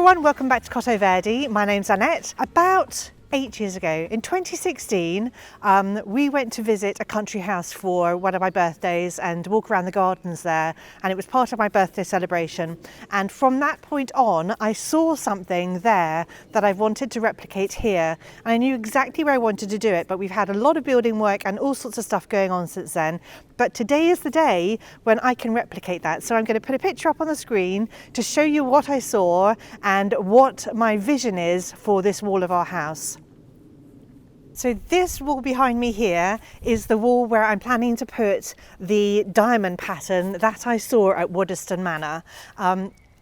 everyone, welcome back to Cottoverdi. My name's Annette. About 8 years ago, in 2016, we went to visit a country house for one of my birthdays and walk around the gardens there, and it was part of my birthday celebration. And from that point on, I saw something there that I wanted to replicate here, and I knew exactly where I wanted to do it, but we've had a lot of building work and all sorts of stuff going on since then. But today is the day when I can replicate that. So I'm going to put a picture up on the screen to show you what I saw and what my vision is for this wall of our house. So this wall behind me here is the wall where I'm planning to put the diamond pattern that I saw at Waddesdon Manor.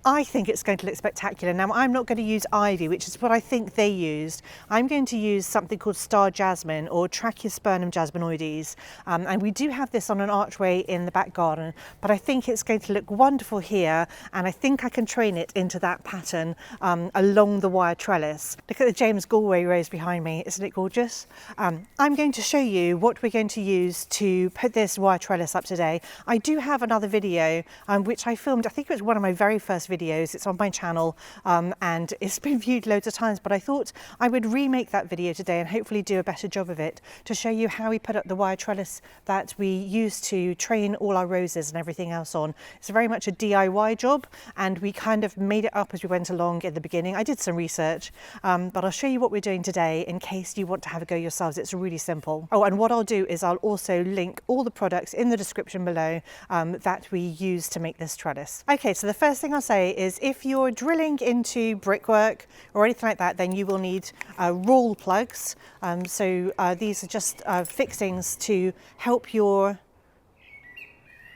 I think it's going to look spectacular. Now, I'm not going to use ivy, which is what I think they used. I'm going to use something called star jasmine or Trachelospermum jasminoides. And we do have this on an archway in the back garden, but I think it's going to look wonderful here. And I think I can train it into that pattern along the wire trellis. Look at the James Galway rose behind me. Isn't it gorgeous? I'm going to show you what we're going to use to put this wire trellis up today. I do have another video which I filmed. I think it was one of my very first videos. It's on my channel and it's been viewed loads of times, but I thought I would remake that video today and hopefully do a better job of it to show you how we put up the wire trellis that we use to train all our roses and everything else on. It's very much a DIY job, and we kind of made it up as we went along in the beginning. I did some research, but I'll show you what we're doing today in case you want to have a go yourselves. It's really simple. Oh, and what I'll do is I'll also link all the products in the description below that we use to make this trellis. Okay, so the first thing I'll say is if you're drilling into brickwork or anything like that, then you will need roll plugs. These are just fixings to help your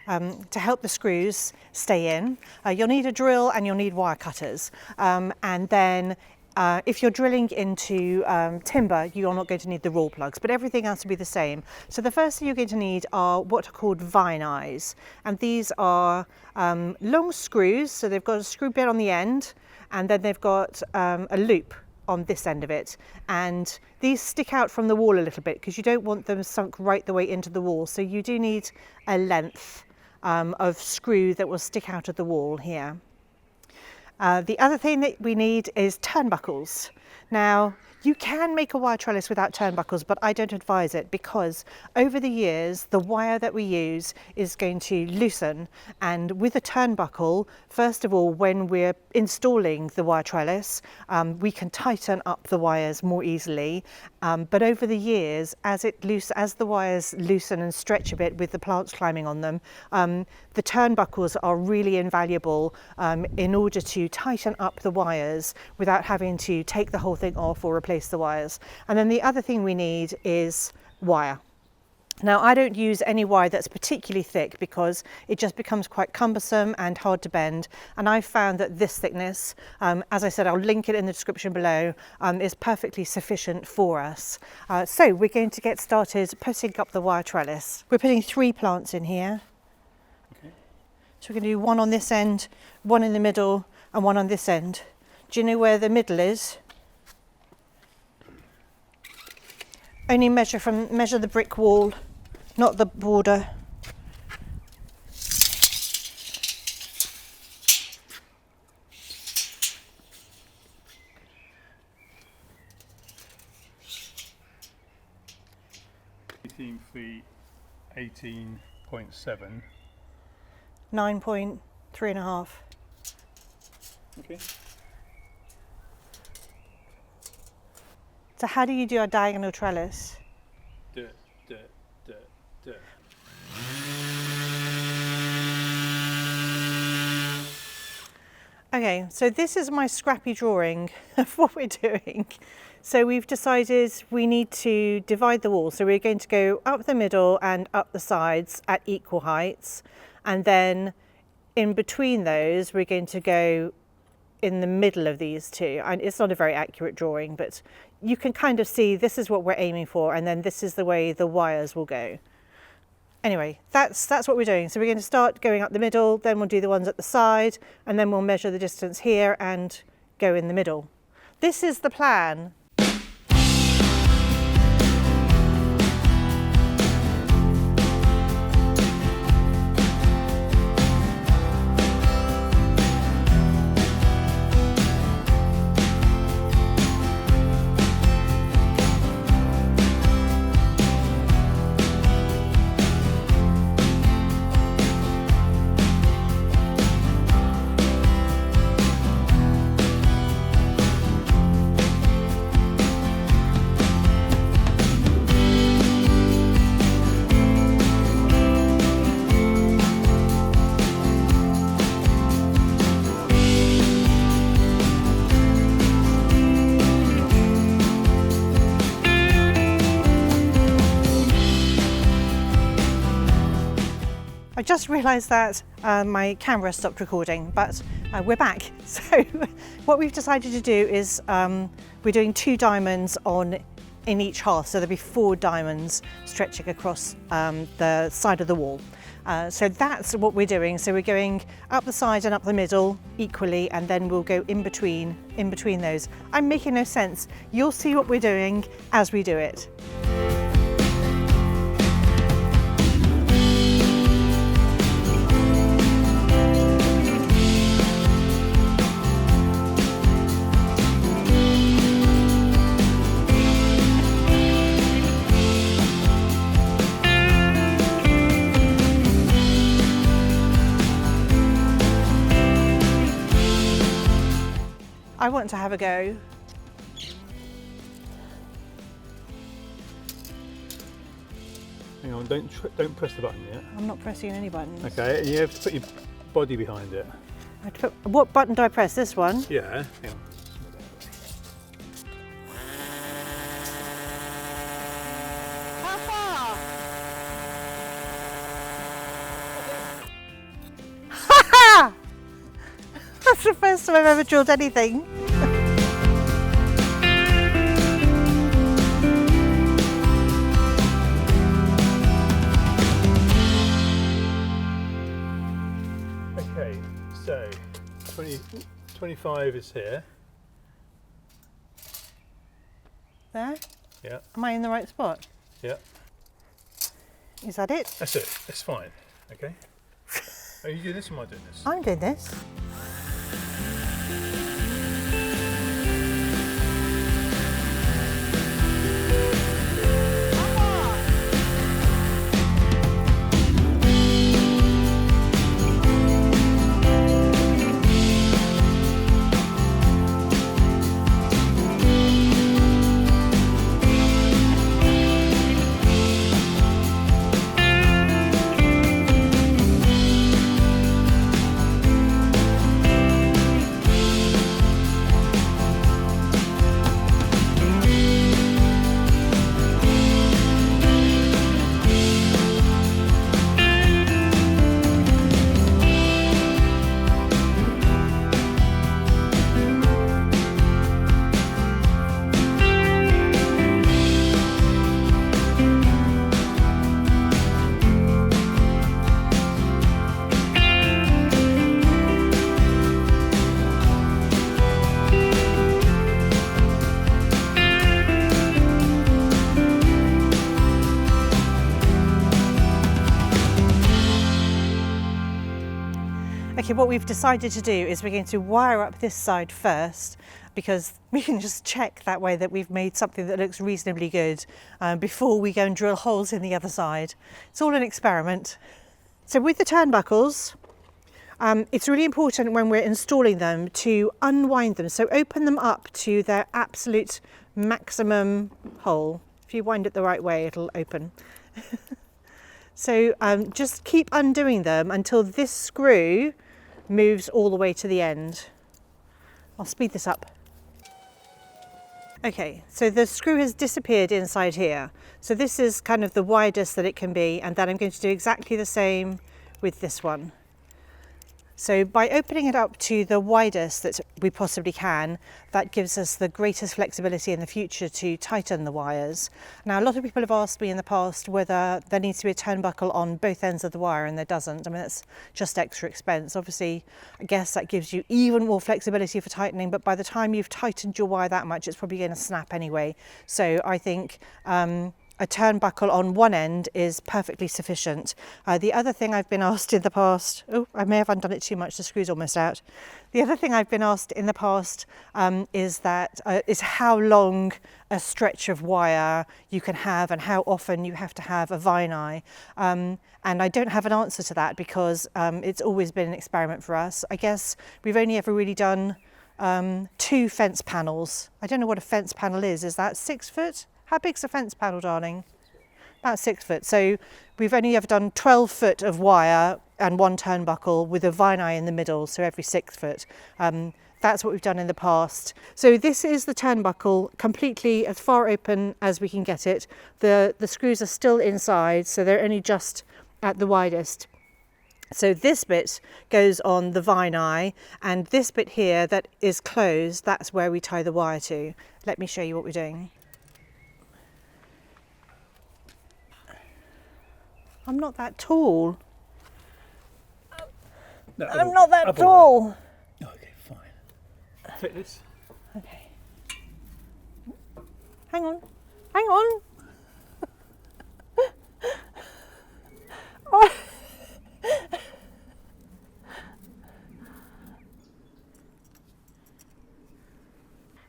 the screws stay in. You'll need a drill and you'll need wire cutters. And then if you're drilling into timber, you're not going to need the roll plugs, but everything else will be the same. So the first thing you're going to need are what are called vine eyes. And these are long screws, so they've got a screw bit on the end, and then they've got a loop on this end of it. And these stick out from the wall a little bit because you don't want them sunk right the way into the wall. So you do need a length of screw that will stick out of the wall here. The other thing that we need is turnbuckles. Now, you can make a wire trellis without turnbuckles, but I don't advise it because over the years, the wire that we use is going to loosen. And with a turnbuckle, first of all, when we're installing the wire trellis, we can tighten up the wires more easily. But over the years, as the wires loosen and stretch a bit with the plants climbing on them, the turnbuckles are really invaluable in order to tighten up the wires without having to take the whole thing off or replace the wires. And then the other thing we need is wire. Now, I don't use any wire that's particularly thick because it just becomes quite cumbersome and hard to bend. And I've found that this thickness, as I said, I'll link it in the description below, is perfectly sufficient for us. So we're going to get started putting up the wire trellis. We're putting 3 plants in here. Okay. So we're going to do one on this end, one in the middle, and one on this end. Do you know where the middle is? Only measure the brick wall, not the border. Feet, 18.7. 9.3.5. Okay. So how do you do a diagonal trellis? Okay, so this is my scrappy drawing of what we're doing. So we've decided we need to divide the wall. So we're going to go up the middle and up the sides at equal heights. And then in between those, we're going to go in the middle of these two. And it's not a very accurate drawing, but you can kind of see this is what we're aiming for. And then this is the way the wires will go. Anyway, that's what we're doing. So we're going to start going up the middle, then we'll do the ones at the side, and then we'll measure the distance here and go in the middle. This is the plan. I just realised that my camera stopped recording, but we're back. So what we've decided to do is we're doing 2 diamonds in each half, so there'll be 4 diamonds stretching across the side of the wall. So that's what we're doing. So we're going up the side and up the middle equally, and then we'll go in between those. I'm making no sense. You'll see what we're doing as we do it. I want to have a go. Hang on, don't press the button yet. I'm not pressing any buttons. Okay, you have to put your body behind it. What button do I press? This one? Yeah, hang on. How far? Ha! That's the first time I've ever drilled anything. Okay, so 25 is here. There? Yeah. Am I in the right spot? Yeah. Is that it? That's it. That's fine. Okay. Are you doing this or am I doing this? I'm doing this. Okay, what we've decided to do is we're going to wire up this side first, because we can just check that way that we've made something that looks reasonably good before we go and drill holes in the other side. It's all an experiment. So with the turnbuckles, it's really important when we're installing them to unwind them. So open them up to their absolute maximum hole. If you wind it the right way, it'll open. So just keep undoing them until this screw moves all the way to the end. I'll speed this up. Okay, so the screw has disappeared inside here. So this is kind of the widest that it can be, and then I'm going to do exactly the same with this one. So by opening it up to the widest that we possibly can, that gives us the greatest flexibility in the future to tighten the wires. Now, a lot of people have asked me in the past whether there needs to be a turnbuckle on both ends of the wire, and there doesn't. I mean, that's just extra expense. Obviously, I guess that gives you even more flexibility for tightening, but by the time you've tightened your wire that much, it's probably going to snap anyway. So I think a turnbuckle on one end is perfectly sufficient. The other thing I've been asked in the past, oh, I may have undone it too much, the screw's almost out. The other thing I've been asked in the past is how long a stretch of wire you can have and how often you have to have a vine. And I don't have an answer to that because it's always been an experiment for us. I guess we've only ever really done 2 fence panels. I don't know what a fence panel is. Is that 6 foot? How big's a fence panel, darling? About 6 foot. So we've only ever done 12 foot of wire and 1 turnbuckle with a vine in the middle, so every 6 foot. That's what we've done in the past. So this is the turnbuckle, completely as far open as we can get it. The screws are still inside, so they're only just at the widest. So this bit goes on the vine eye, and this bit here that is closed, that's where we tie the wire to. Let me show you what we're doing. I'm not that tall. No, I'm not that tall. Okay, fine. Take this. Okay. Hang on. Hang on. Oh.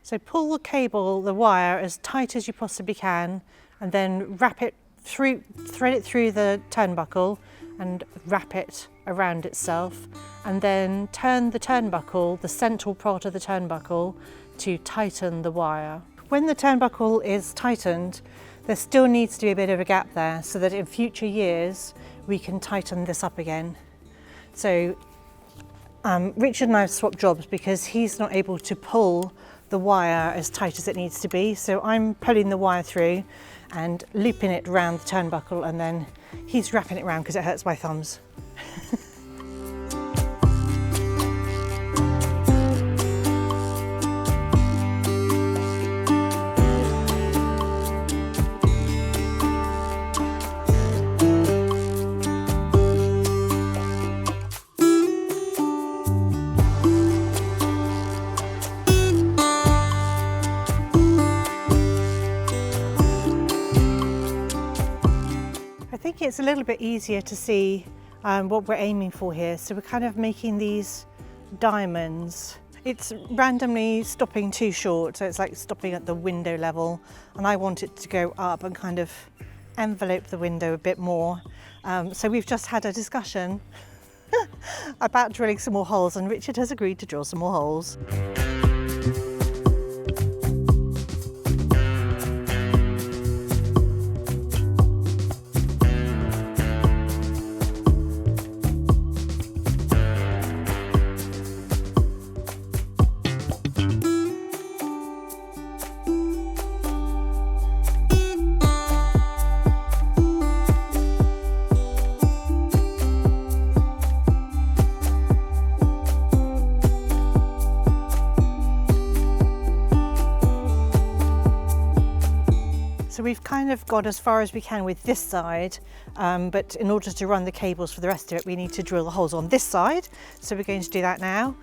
So pull the cable, the wire, as tight as you possibly can, and then wrap it through, thread it through the turnbuckle and wrap it around itself, and then turn the turnbuckle, the central part of the turnbuckle, to tighten the wire. When the turnbuckle is tightened, there still needs to be a bit of a gap there so that in future years we can tighten this up again. So Richard and I have swapped jobs because he's not able to pull the wire as tight as it needs to be. So I'm pulling the wire through and looping it around the turnbuckle, and then he's wrapping it around because it hurts my thumbs. I think it's a little bit easier to see what we're aiming for here. So we're kind of making these diamonds. It's randomly stopping too short, so it's like stopping at the window level, and I want it to go up and kind of envelope the window a bit more. So we've just had a discussion about drilling some more holes, and Richard has agreed to drill some more holes. So we've kind of got as far as we can with this side, but in order to run the cables for the rest of it, we need to drill the holes on this side. So we're going to do that now.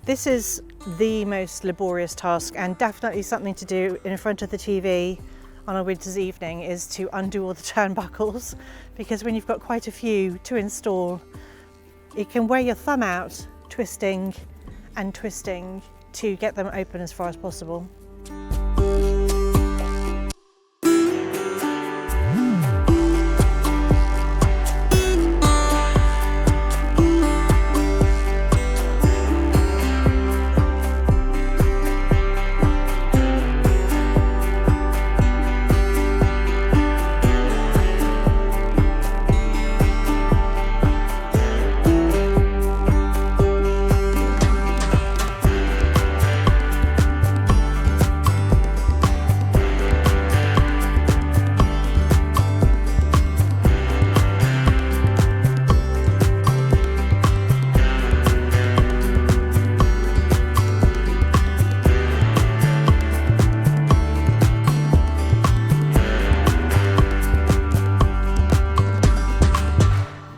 This is the most laborious task, and definitely something to do in front of the TV on a winter's evening, is to undo all the turnbuckles, because when you've got quite a few to install, it can wear your thumb out twisting and twisting to get them open as far as possible.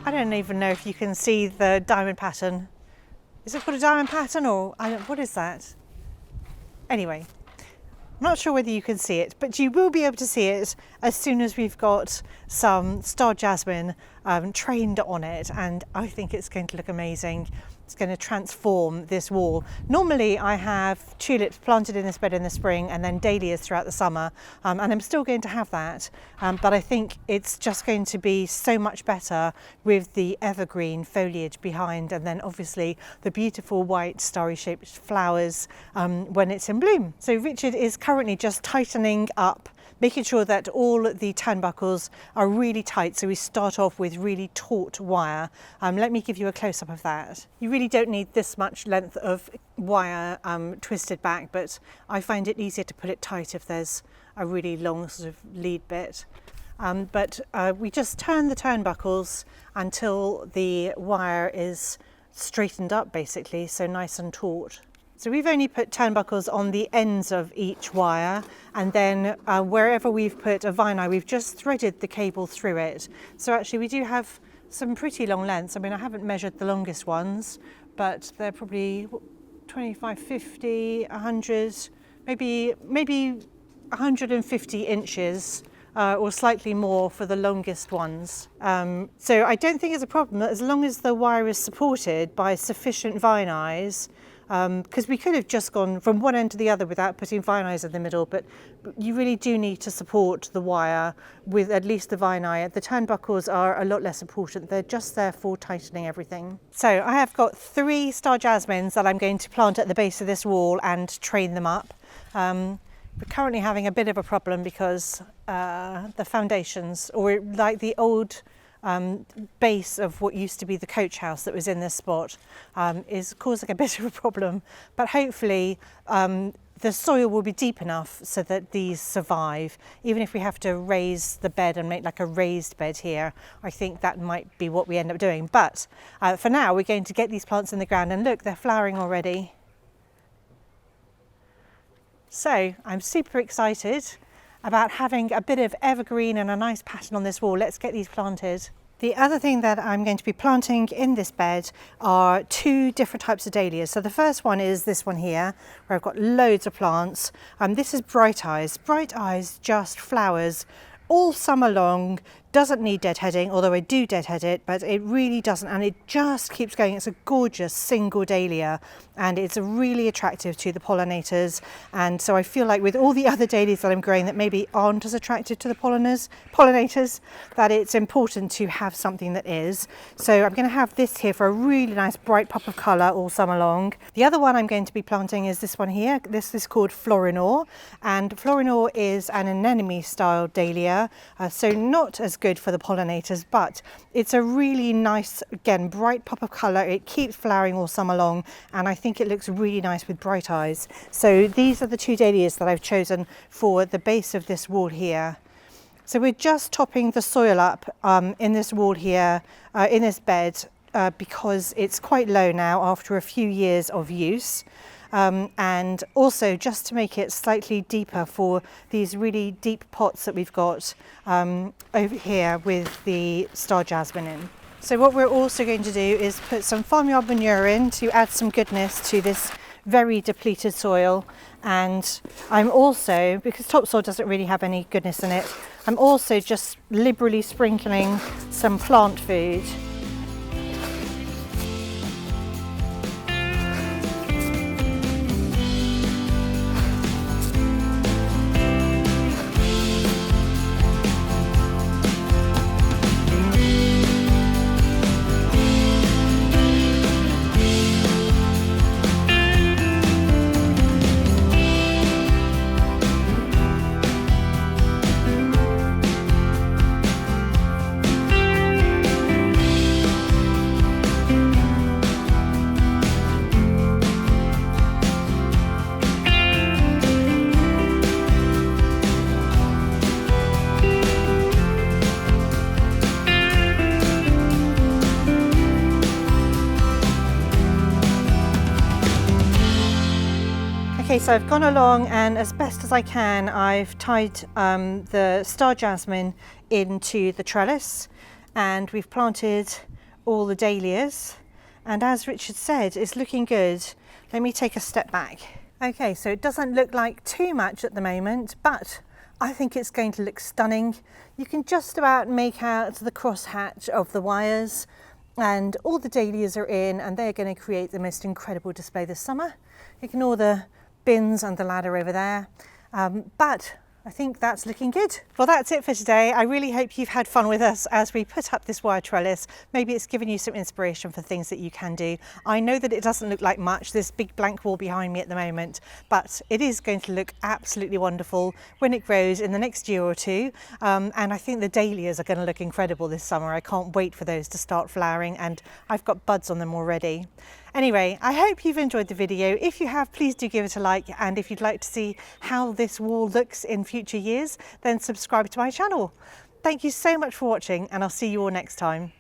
I don't even know if you can see the diamond pattern. Is it called a diamond pattern, or what is that? Anyway, I'm not sure whether you can see it, but you will be able to see it as soon as we've got some star jasmine trained on it, and I think it's going to look amazing. It's going to transform this wall. Normally I have tulips planted in this bed in the spring and then dahlias throughout the summer, and I'm still going to have that, but I think it's just going to be so much better with the evergreen foliage behind, and then obviously the beautiful white starry shaped flowers when it's in bloom. So Richard is currently just tightening up, making sure that all the turnbuckles are really tight. So we start off with really taut wire. Let me give you a close-up of that. You really don't need this much length of wire twisted back, but I find it easier to put it tight if there's a really long sort of lead bit. but we just turn the turnbuckles until the wire is straightened up basically, so nice and taut. So we've only put turnbuckles on the ends of each wire, and then wherever we've put a vine eye, we've just threaded the cable through it. So actually we do have some pretty long lengths. I mean, I haven't measured the longest ones, but they're probably 25, 50, 100, maybe 150 inches or slightly more for the longest ones. So I don't think it's a problem as long as the wire is supported by sufficient vine eyes, because we could have just gone from one end to the other without putting vine eyes in the middle, but you really do need to support the wire with at least the vine eye. The turnbuckles are a lot less important. They're just there for tightening everything. So I have got 3 star jasmines that I'm going to plant at the base of this wall and train them up. We're currently having a bit of a problem because the foundations, or like the old base of what used to be the coach house that was in this spot, is causing a bit of a problem, but hopefully the soil will be deep enough so that these survive. Even if we have to raise the bed and make like a raised bed here, I think that might be what we end up doing. But for now we're going to get these plants in the ground, and look, they're flowering already. So I'm super excited about having a bit of evergreen and a nice pattern on this wall. Let's get these planted. The other thing that I'm going to be planting in this bed are 2 different types of dahlias. So the first one is this one here, where I've got loads of plants. This is Bright Eyes. Bright Eyes just flowers all summer long, doesn't need deadheading, although I do deadhead it, but it really doesn't, and it just keeps going. It's a gorgeous single dahlia, and it's really attractive to the pollinators. And so I feel like with all the other dahlias that I'm growing that maybe aren't as attractive to the pollinators, that it's important to have something that is. So I'm going to have this here for a really nice bright pop of colour all summer long. The other one I'm going to be planting is this one here. This is called Florinor, and Florinor is an anemone style dahlia, so not as good for the pollinators, but it's a really nice, again, bright pop of colour. It keeps flowering all summer long, and I think it looks really nice with Bright Eyes. So these are the 2 dahlias that I've chosen for the base of this wall here. So we're just topping the soil up in this wall here, in this bed, because it's quite low now after a few years of use. And also just to make it slightly deeper for these really deep pots that we've got over here with the star jasmine in. So what we're also going to do is put some farmyard manure in to add some goodness to this very depleted soil. And I'm also, because topsoil doesn't really have any goodness in it, I'm also just liberally sprinkling some plant food. Okay, so I've gone along and as best as I can, I've tied the star jasmine into the trellis, and we've planted all the dahlias. And as Richard said, it's looking good. Let me take a step back. Okay, so it doesn't look like too much at the moment, but I think it's going to look stunning. You can just about make out the crosshatch of the wires, and all the dahlias are in, and they're going to create the most incredible display this summer. Ignore the bins and the ladder over there, but I think that's looking good. Well, that's it for today. I really hope you've had fun with us as we put up this wire trellis. Maybe it's given you some inspiration for things that you can do. I know that it doesn't look like much, this big blank wall behind me at the moment, but it is going to look absolutely wonderful when it grows in the next year or two. And I think the dahlias are going to look incredible this summer. I can't wait for those to start flowering, and I've got buds on them already. Anyway, I hope you've enjoyed the video. If you have, please do give it a like, and if you'd like to see how this wall looks in future years, then subscribe to my channel. Thank you so much for watching, and I'll see you all next time.